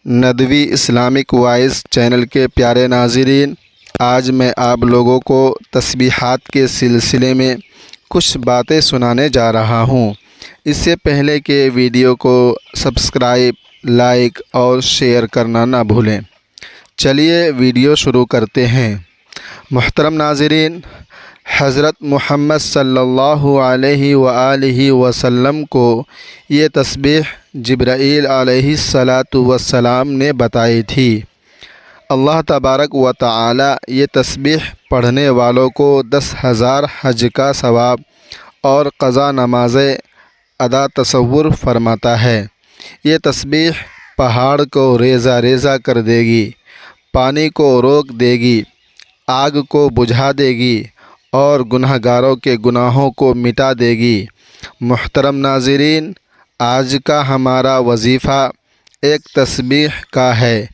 Nadwi Islamic voice channel کے پیارے ناظرین، آج میں آپ لوگوں کو تسبیحات کے سلسلے میں کچھ باتیں سنانے جا رہا ہوں۔ اس سے پہلے کہ ویڈیو کو سبسکرائب، لائک اور شیئر کرنا نہ بھولیں۔ چلیے ویڈیو شروع کرتے ہیں۔ محترم ناظرین، حضرت محمد صلی اللہ علیہ وآلہ وسلم کو یہ تسبیح جبرائیل علیہ السلام نے بتائی تھی۔ اللہ تبارک و تعالی یہ تسبیح پڑھنے والوں کو 10,000 حج کا ثواب اور قضا نمازیں ادا تصور فرماتا ہے۔ یہ تسبیح پہاڑ کو ریزہ ریزہ کر دے گی، پانی کو روک دے گی، آگ کو بجھا دے گی اور گناہ گاروں کے گناہوں کو مٹا دے گی۔ محترم ناظرین، آج کا ہمارا وظیفہ ایک تسبیح کا ہے،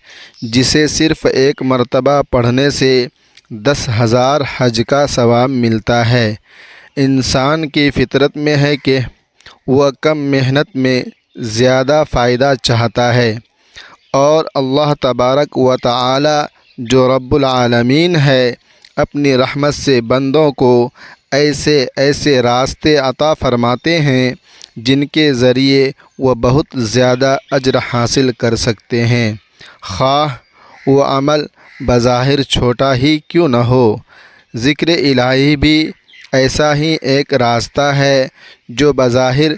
جسے صرف ایک مرتبہ پڑھنے سے 10,000 حج کا ثواب ملتا ہے۔ انسان کی فطرت میں ہے کہ وہ کم محنت میں زیادہ فائدہ چاہتا ہے، اور اللہ تبارک و تعالی جو رب العالمین ہے، اپنی رحمت سے بندوں کو ایسے راستے عطا فرماتے ہیں جن کے ذریعے وہ بہت زیادہ اجر حاصل کر سکتے ہیں، خواہ وہ عمل بظاہر چھوٹا ہی کیوں نہ ہو۔ ذکر الہی بھی ایسا ہی ایک راستہ ہے جو بظاہر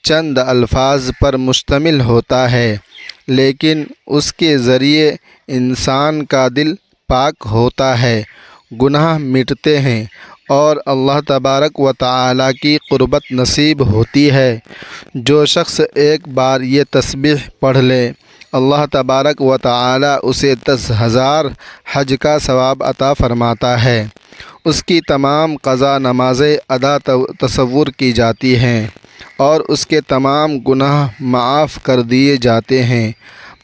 چند الفاظ پر مشتمل ہوتا ہے، لیکن اس کے ذریعے انسان کا دل پاک ہوتا ہے، گناہ مٹتے ہیں اور اللہ تبارک و تعالی کی قربت نصیب ہوتی ہے۔ جو شخص ایک بار یہ تسبیح پڑھ لے، اللہ تبارک و تعالی اسے 10,000 حج کا ثواب عطا فرماتا ہے۔ اس کی تمام قضا نمازیں ادا تصور کی جاتی ہیں اور اس کے تمام گناہ معاف کر دیے جاتے ہیں۔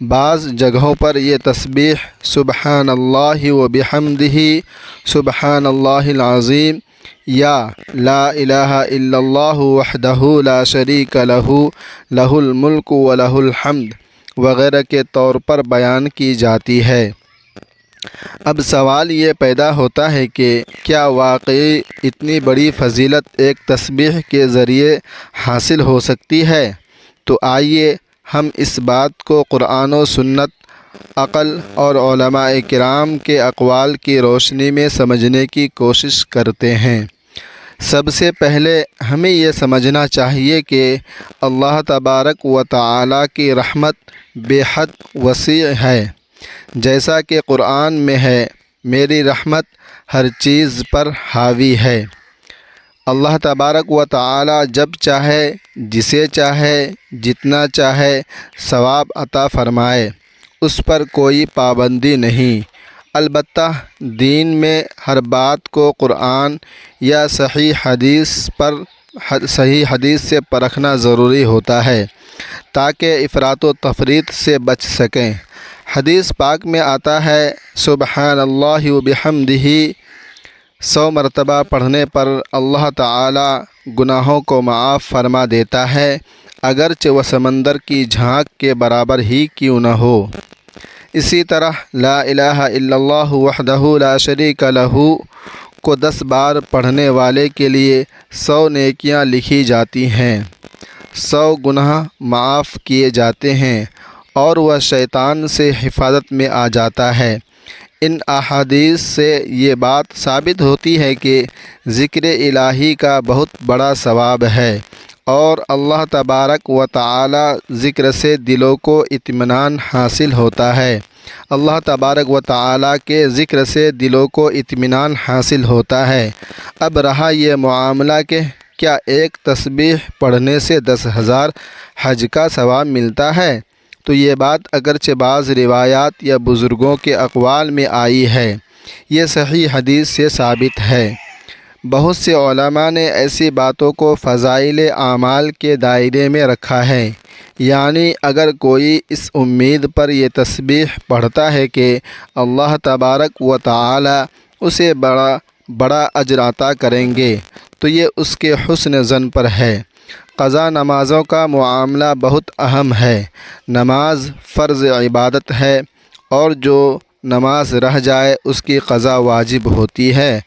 بعض جگہوں پر یہ تسبیح سبحان اللہ و بحمدہ سبحان اللہ العظیم یا لا الہ الا اللہ وحدہ لا شریک لہ لہ الملک و لہ الحمد وغیرہ کے طور پر بیان کی جاتی ہے۔ اب سوال یہ پیدا ہوتا ہے کہ کیا واقعی اتنی بڑی فضیلت ایک تسبیح کے ذریعے حاصل ہو سکتی ہے؟ تو آئیے ہم اس بات کو قرآن و سنت، عقل اور علماء کرام کے اقوال کی روشنی میں سمجھنے کی کوشش کرتے ہیں۔ سب سے پہلے ہمیں یہ سمجھنا چاہیے کہ اللہ تبارک و تعالی کی رحمت بے حد وسیع ہے۔ جیسا کہ قرآن میں ہے، میری رحمت ہر چیز پر حاوی ہے۔ اللہ تبارک و تعالی جب چاہے، جسے چاہے، جتنا چاہے ثواب عطا فرمائے، اس پر کوئی پابندی نہیں۔ البتہ دین میں ہر بات کو قرآن یا صحیح حدیث سے پرکھنا ضروری ہوتا ہے تاکہ افراط و تفریط سے بچ سکیں۔ حدیث پاک میں آتا ہے، سبحان اللہ و بحمدہ 100 مرتبہ پڑھنے پر اللہ تعالی گناہوں کو معاف فرما دیتا ہے، اگرچہ وہ سمندر کی جھانک کے برابر ہی کیوں نہ ہو۔ اسی طرح لا الہ الا اللہ وحدہ لا شریک لہ کو 10 بار پڑھنے والے کے لیے 100 نیکیاں لکھی جاتی ہیں، 100 گناہ معاف کیے جاتے ہیں اور وہ شیطان سے حفاظت میں آ جاتا ہے۔ ان احادیث سے یہ بات ثابت ہوتی ہے کہ ذکر الہی کا بہت بڑا ثواب ہے، اور اللہ تبارک و تعالی ذکر سے دلوں کو اطمینان حاصل ہوتا ہے۔ اللہ تبارک و تعالی کے ذکر سے دلوں کو اطمینان حاصل ہوتا ہے۔ اب رہا یہ معاملہ کہ کیا ایک تسبیح پڑھنے سے 10,000 حج کا ثواب ملتا ہے؟ تو یہ بات اگرچہ بعض روایات یا بزرگوں کے اقوال میں آئی ہے، یہ صحیح حدیث سے ثابت ہے۔ بہت سے علماء نے ایسی باتوں کو فضائل اعمال کے دائرے میں رکھا ہے، یعنی اگر کوئی اس امید پر یہ تسبیح پڑھتا ہے کہ اللہ تبارک و تعالی اسے بڑا اجر عطا کریں گے، تو یہ اس کے حسن ظن پر ہے۔ قضا نمازوں کا معاملہ بہت اہم ہے۔ نماز فرض عبادت ہے اور جو نماز رہ جائے اس کی قضا واجب ہوتی ہے۔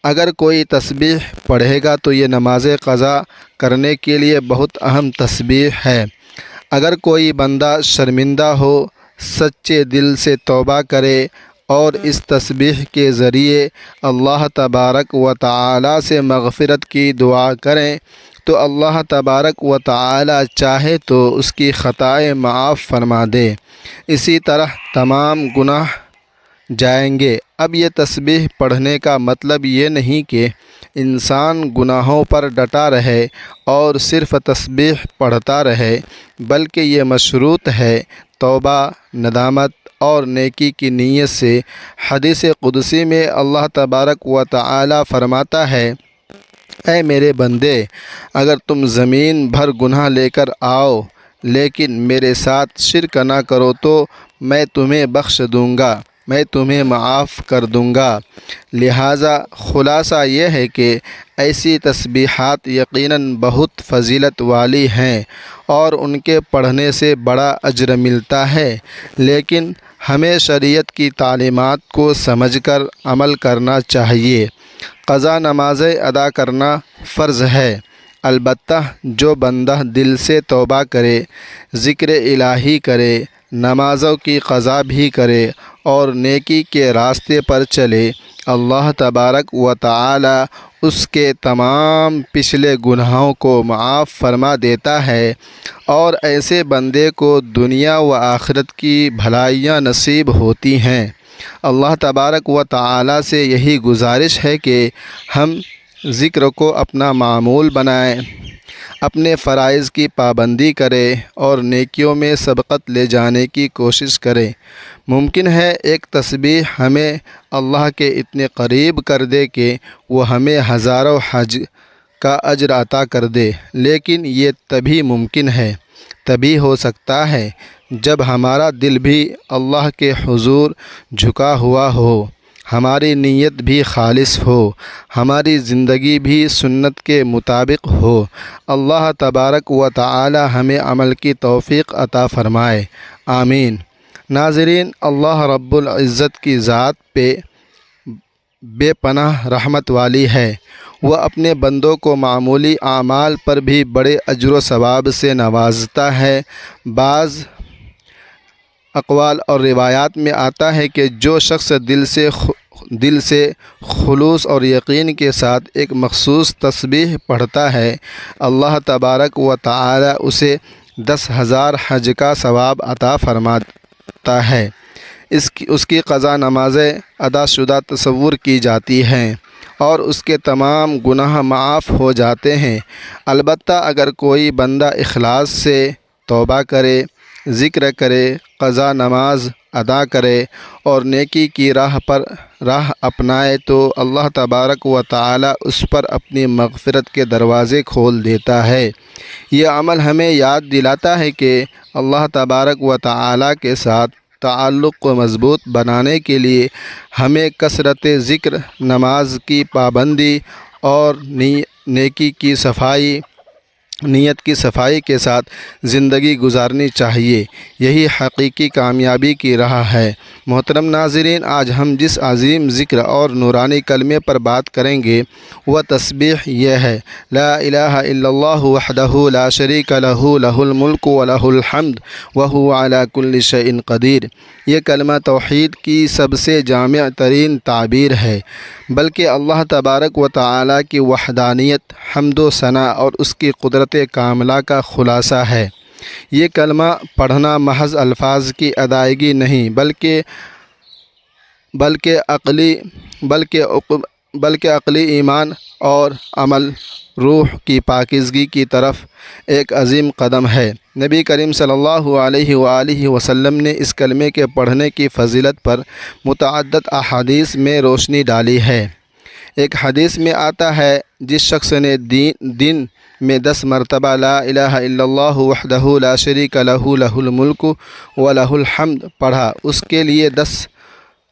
اگر کوئی تسبیح پڑھے گا تو یہ نماز قضا کرنے کے لیے بہت اہم تسبیح ہے۔ اگر کوئی بندہ شرمندہ ہو، سچے دل سے توبہ کرے اور اس تسبیح کے ذریعے اللہ تبارک و تعالی سے مغفرت کی دعا کریں تو اللہ تبارک و تعالی چاہے تو اس کی خطائیں معاف فرما دے، اسی طرح تمام گناہ جائیں گے۔ اب یہ تسبیح پڑھنے کا مطلب یہ نہیں کہ انسان گناہوں پر ڈٹا رہے اور صرف تسبیح پڑھتا رہے، بلکہ یہ مشروط ہے توبہ، ندامت اور نیکی کی نیت سے۔ حدیث قدسی میں اللہ تبارک و تعالی فرماتا ہے، اے میرے بندے، اگر تم زمین بھر گناہ لے کر آؤ لیکن میرے ساتھ شرک نہ کرو تو میں تمہیں بخش دوں گا، میں تمہیں معاف کر دوں گا۔ لہٰذا خلاصہ یہ ہے کہ ایسی تسبیحات یقیناً بہت فضیلت والی ہیں اور ان کے پڑھنے سے بڑا اجر ملتا ہے، لیکن ہمیں شریعت کی تعلیمات کو سمجھ کر عمل کرنا چاہیے۔ قضا نمازیں ادا کرنا فرض ہے، البتہ جو بندہ دل سے توبہ کرے، ذکر الہی کرے، نمازوں کی قضا بھی کرے اور نیکی کے راستے پر چلے، اللہ تبارک و تعالی اس کے تمام پچھلے گناہوں کو معاف فرما دیتا ہے اور ایسے بندے کو دنیا و آخرت کی بھلائیاں نصیب ہوتی ہیں۔ اللہ تبارک و تعالی سے یہی گزارش ہے کہ ہم ذکر کو اپنا معمول بنائیں، اپنے فرائض کی پابندی کریں اور نیکیوں میں سبقت لے جانے کی کوشش کریں۔ ممکن ہے ایک تسبیح ہمیں اللہ کے اتنے قریب کر دے کہ وہ ہمیں ہزاروں حج کا اجر عطا کر دے، لیکن یہ تبھی ممکن ہے، تبھی ہو سکتا ہے جب ہمارا دل بھی اللہ کے حضور جھکا ہوا ہو، ہماری نیت بھی خالص ہو، ہماری زندگی بھی سنت کے مطابق ہو۔ اللہ تبارک و تعالی ہمیں عمل کی توفیق عطا فرمائے، آمین۔ ناظرین، اللہ رب العزت کی ذات پہ بے پناہ رحمت والی ہے۔ وہ اپنے بندوں کو معمولی اعمال پر بھی بڑے اجر و ثواب سے نوازتا ہے۔ بعض اقوال اور روایات میں آتا ہے کہ جو شخص دل سے خلوص اور یقین کے ساتھ ایک مخصوص تسبیح پڑھتا ہے، اللہ تبارک و تعالی اسے 10,000 حج کا ثواب عطا فرماتا ہے۔ اس کی قضا نمازیں ادا شدہ تصور کی جاتی ہیں اور اس کے تمام گناہ معاف ہو جاتے ہیں، البتہ اگر کوئی بندہ اخلاص سے توبہ کرے، ذکر کرے، قضا نماز ادا کرے اور نیکی کی راہ اپنائے تو اللہ تبارک و تعالی اس پر اپنی مغفرت کے دروازے کھول دیتا ہے۔ یہ عمل ہمیں یاد دلاتا ہے کہ اللہ تبارک و تعالی کے ساتھ تعلق کو مضبوط بنانے کے لیے ہمیں کثرت ذکر، نماز کی پابندی اور نیت کی صفائی کے ساتھ زندگی گزارنی چاہیے۔ یہی حقیقی کامیابی کی راہ ہے۔ محترم ناظرین، آج ہم جس عظیم ذکر اور نورانی کلمے پر بات کریں گے وہ تسبیح یہ ہے، لا الہ الا اللہ وحدہ لا شریک لہ لہ الملک ولہ الحمد وہو علی کل شیء قدیر۔ یہ کلمہ توحید کی سب سے جامع ترین تعبیر ہے، بلکہ اللہ تبارک و تعالی کی وحدانیت، حمد و ثنا اور اس کی قدرت کاملہ کا خلاصہ ہے۔ یہ کلمہ پڑھنا محض الفاظ کی ادائیگی نہیں بلکہ عقلی ایمان اور عمل، روح کی پاکیزگی کی طرف ایک عظیم قدم ہے۔ نبی کریم صلی اللہ علیہ وآلہ وسلم نے اس کلمے کے پڑھنے کی فضیلت پر متعدد احادیث میں روشنی ڈالی ہے۔ ایک حدیث میں آتا ہے، جس شخص نے دن میں 10 مرتبہ لا الہ الا اللہ وحدہ لا شریک لہ لہ الملک ولہ الحمد پڑھا، اس کے لیے 10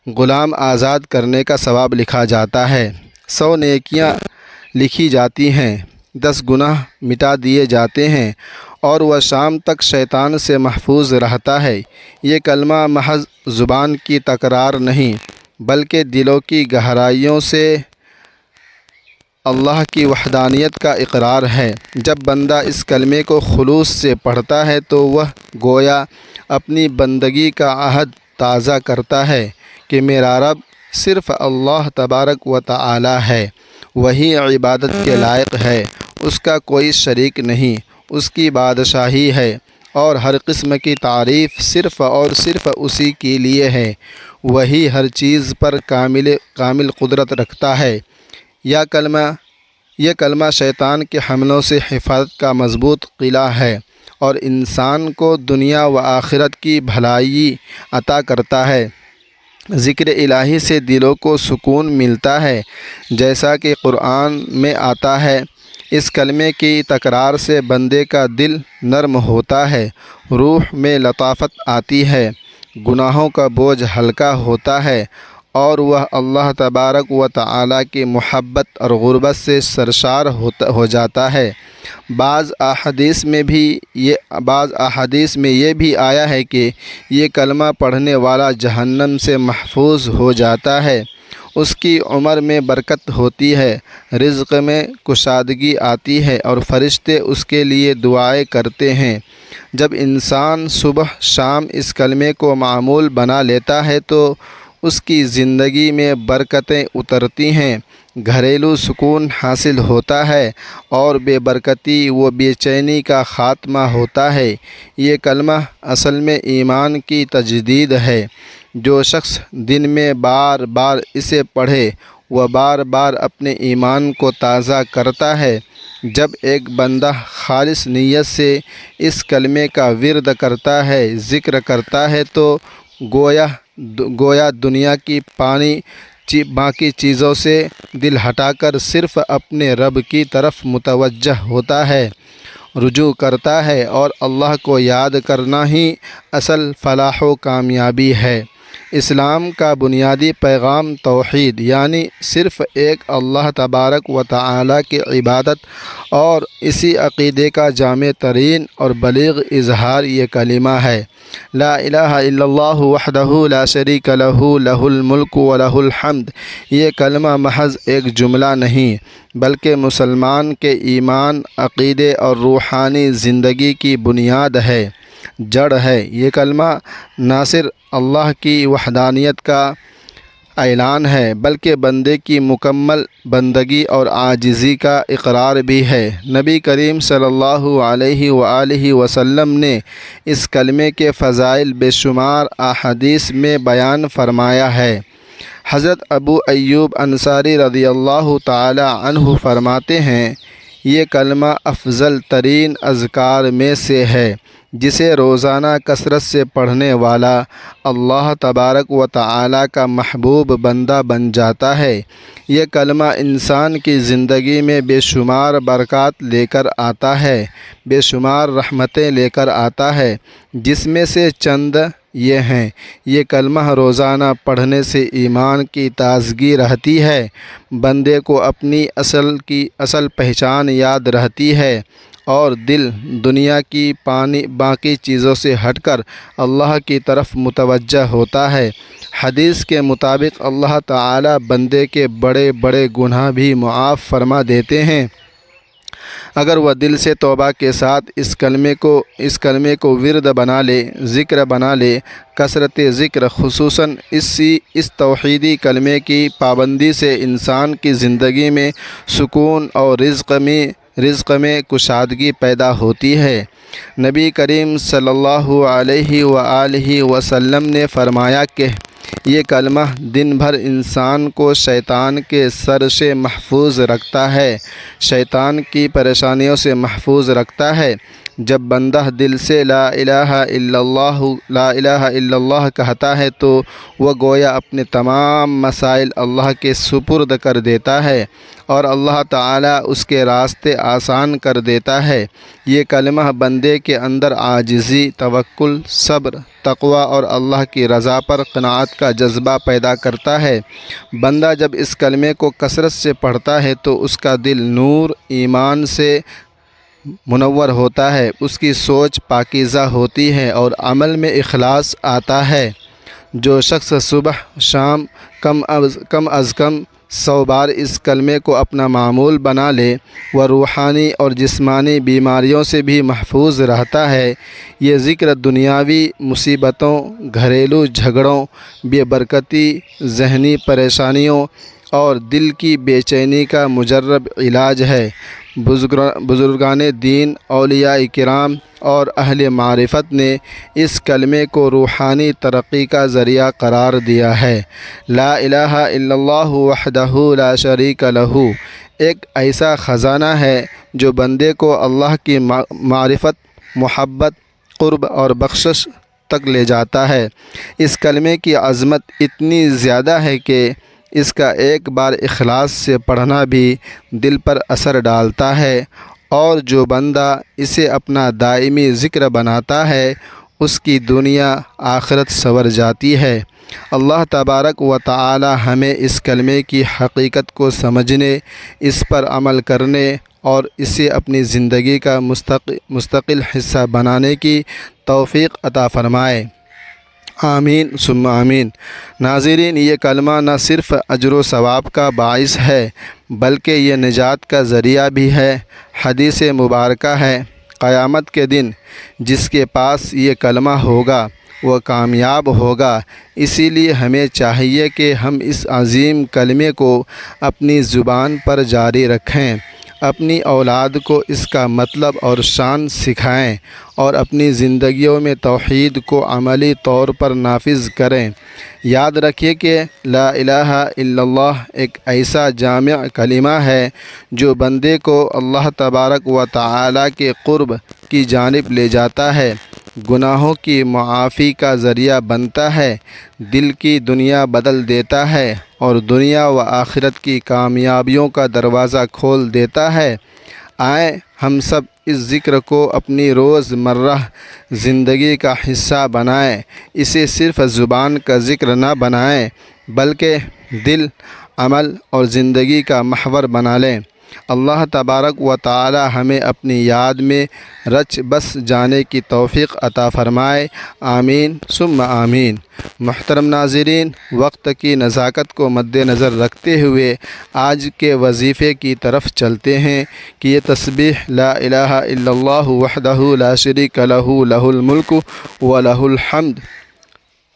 غلام آزاد کرنے کا ثواب لکھا جاتا ہے، 100 نیکیاں لکھی جاتی ہیں۔ 10 گناہ مٹا دیے جاتے ہیں اور وہ شام تک شیطان سے محفوظ رہتا ہے۔ یہ کلمہ محض زبان کی تکرار نہیں بلکہ دلوں کی گہرائیوں سے اللہ کی وحدانیت کا اقرار ہے۔ جب بندہ اس کلمے کو خلوص سے پڑھتا ہے تو وہ گویا اپنی بندگی کا عہد تازہ کرتا ہے کہ میرا رب صرف اللہ تبارک و تعالی ہے، وہی عبادت کے لائق ہے، اس کا کوئی شریک نہیں، اس کی بادشاہی ہے اور ہر قسم کی تعریف صرف اور صرف اسی کے لیے ہے، وہی ہر چیز پر کامل قدرت رکھتا ہے۔ یہ کلمہ شیطان کے حملوں سے حفاظت کا مضبوط قلعہ ہے اور انسان کو دنیا و آخرت کی بھلائی عطا کرتا ہے۔ ذکر الہی سے دلوں کو سکون ملتا ہے، جیسا کہ قرآن میں آتا ہے، اس کلمے کی تکرار سے بندے کا دل نرم ہوتا ہے، روح میں لطافت آتی ہے، گناہوں کا بوجھ ہلکا ہوتا ہے اور وہ اللہ تبارک و تعالی کی محبت اور غربت سے سرشار ہو جاتا ہے۔ بعض احادیث میں یہ بھی آیا ہے کہ یہ کلمہ پڑھنے والا جہنم سے محفوظ ہو جاتا ہے، اس کی عمر میں برکت ہوتی ہے، رزق میں کشادگی آتی ہے اور فرشتے اس کے لیے دعائیں کرتے ہیں۔ جب انسان صبح شام اس کلمے کو معمول بنا لیتا ہے تو اس کی زندگی میں برکتیں اترتی ہیں، گھریلو سکون حاصل ہوتا ہے اور بے برکتی و بے چینی کا خاتمہ ہوتا ہے۔ یہ کلمہ اصل میں ایمان کی تجدید ہے۔ جو شخص دن میں بار بار اسے پڑھے وہ بار بار اپنے ایمان کو تازہ کرتا ہے۔ جب ایک بندہ خالص نیت سے اس کلمے کا ورد کرتا ہے، ذکر کرتا ہے تو گویا دنیا کی باقی چیزوں سے دل ہٹا کر صرف اپنے رب کی طرف متوجہ ہوتا ہے، رجوع کرتا ہے اور اللہ کو یاد کرنا ہی اصل فلاح و کامیابی ہے۔ اسلام کا بنیادی پیغام توحید یعنی صرف ایک اللہ تبارک و تعالی کی عبادت اور اسی عقیدے کا جامع ترین اور بلیغ اظہار یہ کلمہ ہے۔ لا الہ الا اللہ وحدہ لا شریک لہ لہ الملک و لہ الحمد۔ یہ کلمہ محض ایک جملہ نہیں بلکہ مسلمان کے ایمان، عقیدے اور روحانی زندگی کی بنیاد ہے، جڑ ہے۔ یہ کلمہ نہ صرف اللہ کی وحدانیت کا اعلان ہے بلکہ بندے کی مکمل بندگی اور عاجزی کا اقرار بھی ہے۔ نبی کریم صلی اللہ علیہ وآلہ وسلم نے اس کلمے کے فضائل بے شمار احادیث میں بیان فرمایا ہے۔ حضرت ابو ایوب انصاری رضی اللہ تعالی عنہ فرماتے ہیں، یہ کلمہ افضل ترین اذکار میں سے ہے، جسے روزانہ کثرت سے پڑھنے والا اللہ تبارک و تعالی کا محبوب بندہ بن جاتا ہے۔ یہ کلمہ انسان کی زندگی میں بے شمار برکات لے کر آتا ہے، بے شمار رحمتیں لے کر آتا ہے، جس میں سے چند یہ ہیں۔ یہ کلمہ روزانہ پڑھنے سے ایمان کی تازگی رہتی ہے، بندے کو اپنی اصل پہچان یاد رہتی ہے اور دل دنیا کی باقی چیزوں سے ہٹ کر اللہ کی طرف متوجہ ہوتا ہے۔ حدیث کے مطابق اللہ تعالی بندے کے بڑے بڑے گناہ بھی معاف فرما دیتے ہیں اگر وہ دل سے توبہ کے ساتھ اس کلمے کو ورد بنا لے، ذکر بنا لے۔ کثرت ذکر خصوصاً اس توحیدی کلمے کی پابندی سے انسان کی زندگی میں سکون اور رزق میں کشادگی پیدا ہوتی ہے۔ نبی کریم صلی اللہ علیہ وآلہ وسلم نے فرمایا کہ یہ کلمہ دن بھر انسان کو شیطان کے شر سے محفوظ رکھتا ہے، شیطان کی پریشانیوں سے محفوظ رکھتا ہے۔ جب بندہ دل سے لا الہ الا اللہ کہتا ہے تو وہ گویا اپنے تمام مسائل اللہ کے سپرد کر دیتا ہے اور اللہ تعالیٰ اس کے راستے آسان کر دیتا ہے۔ یہ کلمہ بندے کے اندر عاجزی، توکل، صبر، تقوی اور اللہ کی رضا پر قناعت کا جذبہ پیدا کرتا ہے۔ بندہ جب اس کلمے کو کثرت سے پڑھتا ہے تو اس کا دل نور ایمان سے منور ہوتا ہے، اس کی سوچ پاکیزہ ہوتی ہے اور عمل میں اخلاص آتا ہے۔ جو شخص صبح شام کم از کم 100 بار اس کلمے کو اپنا معمول بنا لے وہ روحانی اور جسمانی بیماریوں سے بھی محفوظ رہتا ہے۔ یہ ذکر دنیاوی مصیبتوں، گھریلو جھگڑوں، بے برکتی، ذہنی پریشانیوں اور دل کی بے چینی کا مجرب علاج ہے۔ بزرگان دین، اولیاء کرام اور اہل معرفت نے اس کلمے کو روحانی ترقی کا ذریعہ قرار دیا ہے۔ لا الہ الا اللہ وحدہ لا شریک لہ ایک ایسا خزانہ ہے جو بندے کو اللہ کی معرفت، محبت، قرب اور بخشش تک لے جاتا ہے۔ اس کلمے کی عظمت اتنی زیادہ ہے کہ اس کا ایک بار اخلاص سے پڑھنا بھی دل پر اثر ڈالتا ہے، اور جو بندہ اسے اپنا دائمی ذکر بناتا ہے اس کی دنیا آخرت سنور جاتی ہے۔ اللہ تبارک و تعالی ہمیں اس کلمے کی حقیقت کو سمجھنے، اس پر عمل کرنے اور اسے اپنی زندگی کا مستقل حصہ بنانے کی توفیق عطا فرمائے۔ آمین ثم آمین۔ ناظرین، یہ کلمہ نہ صرف اجر و ثواب کا باعث ہے بلکہ یہ نجات کا ذریعہ بھی ہے۔ حدیث مبارکہ ہے، قیامت کے دن جس کے پاس یہ کلمہ ہوگا وہ کامیاب ہوگا۔ اسی لیے ہمیں چاہیے کہ ہم اس عظیم کلمے کو اپنی زبان پر جاری رکھیں، اپنی اولاد کو اس کا مطلب اور شان سکھائیں اور اپنی زندگیوں میں توحید کو عملی طور پر نافذ کریں۔ یاد رکھیے کہ لا الہ الا اللہ ایک ایسا جامع کلمہ ہے جو بندے کو اللہ تبارک و تعالی کے قرب کی جانب لے جاتا ہے، گناہوں کی معافی کا ذریعہ بنتا ہے، دل کی دنیا بدل دیتا ہے اور دنیا و آخرت کی کامیابیوں کا دروازہ کھول دیتا ہے۔ آئیں ہم سب اس ذکر کو اپنی روز مرہ زندگی کا حصہ بنائیں، اسے صرف زبان کا ذکر نہ بنائیں بلکہ دل، عمل اور زندگی کا محور بنا لیں۔ اللہ تبارک و تعالی ہمیں اپنی یاد میں رچ بس جانے کی توفیق عطا فرمائے۔ آمین ثم آمین۔ محترم ناظرین، وقت کی نزاکت کو مد نظر رکھتے ہوئے آج کے وظیفے کی طرف چلتے ہیں کہ یہ تسبیح لا الہ الا اللہ وحدہ لا شریک لہ لہ الملک و لہ الحمد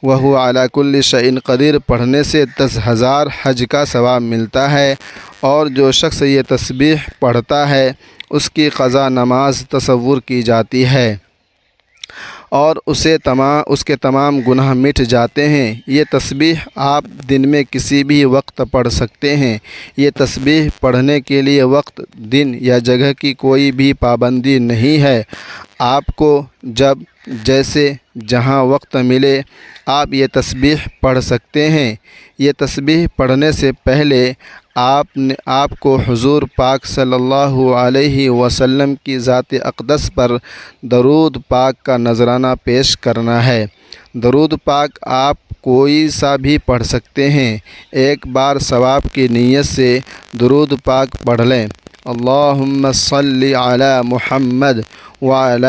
وہو علی کل شیء قدیر پڑھنے سے 10,000 حج کا ثواب ملتا ہے، اور جو شخص یہ تسبیح پڑھتا ہے اس کی قضا نماز تصور کی جاتی ہے اور اس کے تمام گناہ مٹ جاتے ہیں۔ یہ تسبیح آپ دن میں کسی بھی وقت پڑھ سکتے ہیں۔ یہ تسبیح پڑھنے کے لیے وقت، دن یا جگہ کی کوئی بھی پابندی نہیں ہے۔ آپ کو جب، جیسے، جہاں وقت ملے آپ یہ تسبیح پڑھ سکتے ہیں۔ یہ تسبیح پڑھنے سے پہلے آپ کو حضور پاک صلی اللہ علیہ وسلم کی ذات اقدس پر درود پاک کا نذرانہ پیش کرنا ہے۔ درود پاک آپ کوئی سا بھی پڑھ سکتے ہیں۔ ایک بار ثواب کی نیت سے درود پاک پڑھ لیں۔ اللہم صلی علی محمد وعلی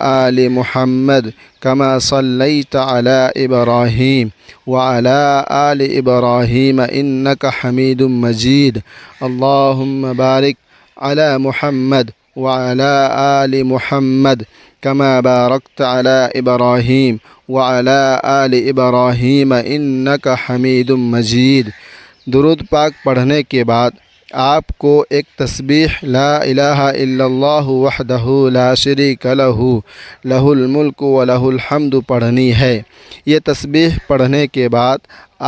آل محمد کما صلیت علی ابراہیم وعلی آل ابراہیم انک حمید مجید۔ اللہم بارک علی محمد وعلی آل محمد کما بارکت علی ابراہیم وعلی آل ابراہیم انک حمید مجید۔ درود پاک پڑھنے کے بعد آپ کو ایک تسبیح لا الہ الا اللہ وحدہ لا شریک لہ لہ الملک و لہ الحمد پڑھنی ہے۔ یہ تسبیح پڑھنے کے بعد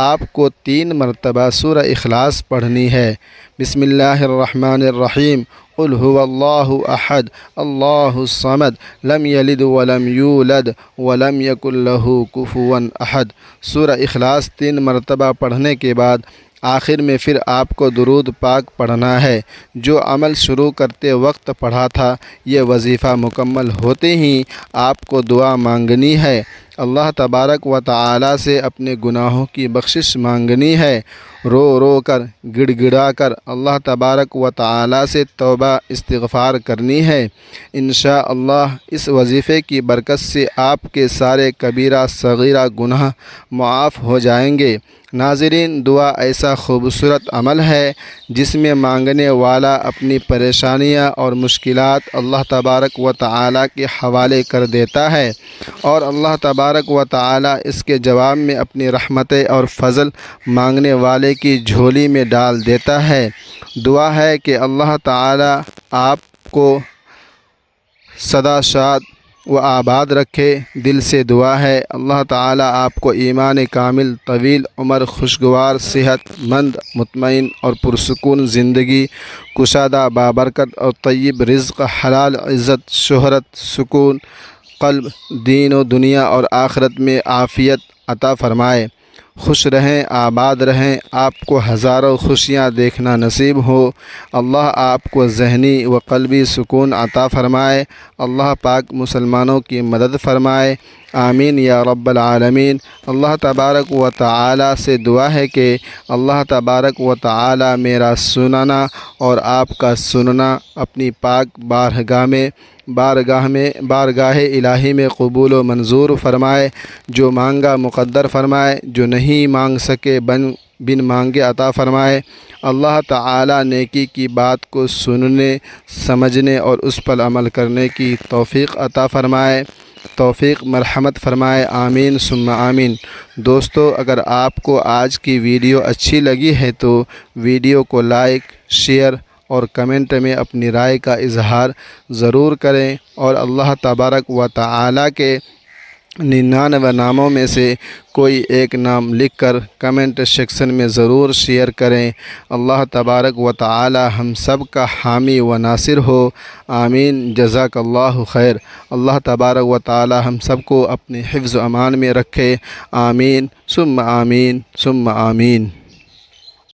آپ کو 3 مرتبہ سورہ اخلاص پڑھنی ہے۔ بسم اللہ الرحمن الرحیم قل هو اللہ احد اللہ الصمد لم یلد ولم یولد ولم یکن لہ کفوا احد۔ سورہ اخلاص 3 مرتبہ پڑھنے کے بعد آخر میں پھر آپ کو درود پاک پڑھنا ہے۔ جو عمل شروع کرتے وقت پڑھا تھا، یہ وظیفہ مکمل ہوتے ہی آپ کو دعا مانگنی ہے، اللہ تبارک و تعالی سے اپنے گناہوں کی بخشش مانگنی ہے، رو رو کر گڑ گڑا کر اللہ تبارک و تعالی سے توبہ استغفار کرنی ہے۔ انشاءاللہ اس وظیفے کی برکت سے آپ کے سارے کبیرہ صغیرہ گناہ معاف ہو جائیں گے۔ ناظرین، دعا ایسا خوبصورت عمل ہے جس میں مانگنے والا اپنی پریشانیاں اور مشکلات اللہ تبارک و تعالی کے حوالے کر دیتا ہے، اور اللہ تبارک و تعالی اس کے جواب میں اپنی رحمتیں اور فضل مانگنے والے کی جھولی میں ڈال دیتا ہے۔ دعا ہے کہ اللہ تعالی آپ کو سدا شاد و آباد رکھے۔ دل سے دعا ہے اللہ تعالیٰ آپ کو ایمان کامل، طویل عمر، خوشگوار، صحت مند، مطمئن اور پرسکون زندگی، کشادہ بابرکت اور طیب رزق، حلال عزت، شہرت، سکون قلب، دین و دنیا اور آخرت میں عافیت عطا فرمائے۔ خوش رہیں، آباد رہیں، آپ کو ہزاروں خوشیاں دیکھنا نصیب ہو۔ اللہ آپ کو ذہنی و قلبی سکون عطا فرمائے۔ اللہ پاک مسلمانوں کی مدد فرمائے، آمین یا رب العالمین۔ اللہ تبارک و تعالی سے دعا ہے کہ اللہ تبارک و تعالی میرا سننا اور آپ کا سننا اپنی پاک بارگاہ الہی میں قبول و منظور فرمائے۔ جو مانگا مقدر فرمائے، جو نہیں مانگ سکے بن مانگے عطا فرمائے۔ اللہ تعالی نیکی کی بات کو سننے، سمجھنے اور اس پر عمل کرنے کی توفیق عطا فرمائے، توفیق مرحمت فرمائے، آمین ثم آمین۔ دوستو، اگر آپ کو آج کی ویڈیو اچھی لگی ہے تو ویڈیو کو لائک، شیئر اور کمنٹ میں اپنی رائے کا اظہار ضرور کریں، اور اللہ تبارک و تعالی کے 99 ناموں میں سے کوئی ایک نام لکھ کر کمنٹ سیکشن میں ضرور شیئر کریں۔ اللہ تبارک و تعالی ہم سب کا حامی و ناصر ہو، آمین، جزاک اللہ خیر۔ اللہ تبارک و تعالی ہم سب کو اپنے حفظ و امان میں رکھے، آمین ثم آمین ثم آمین۔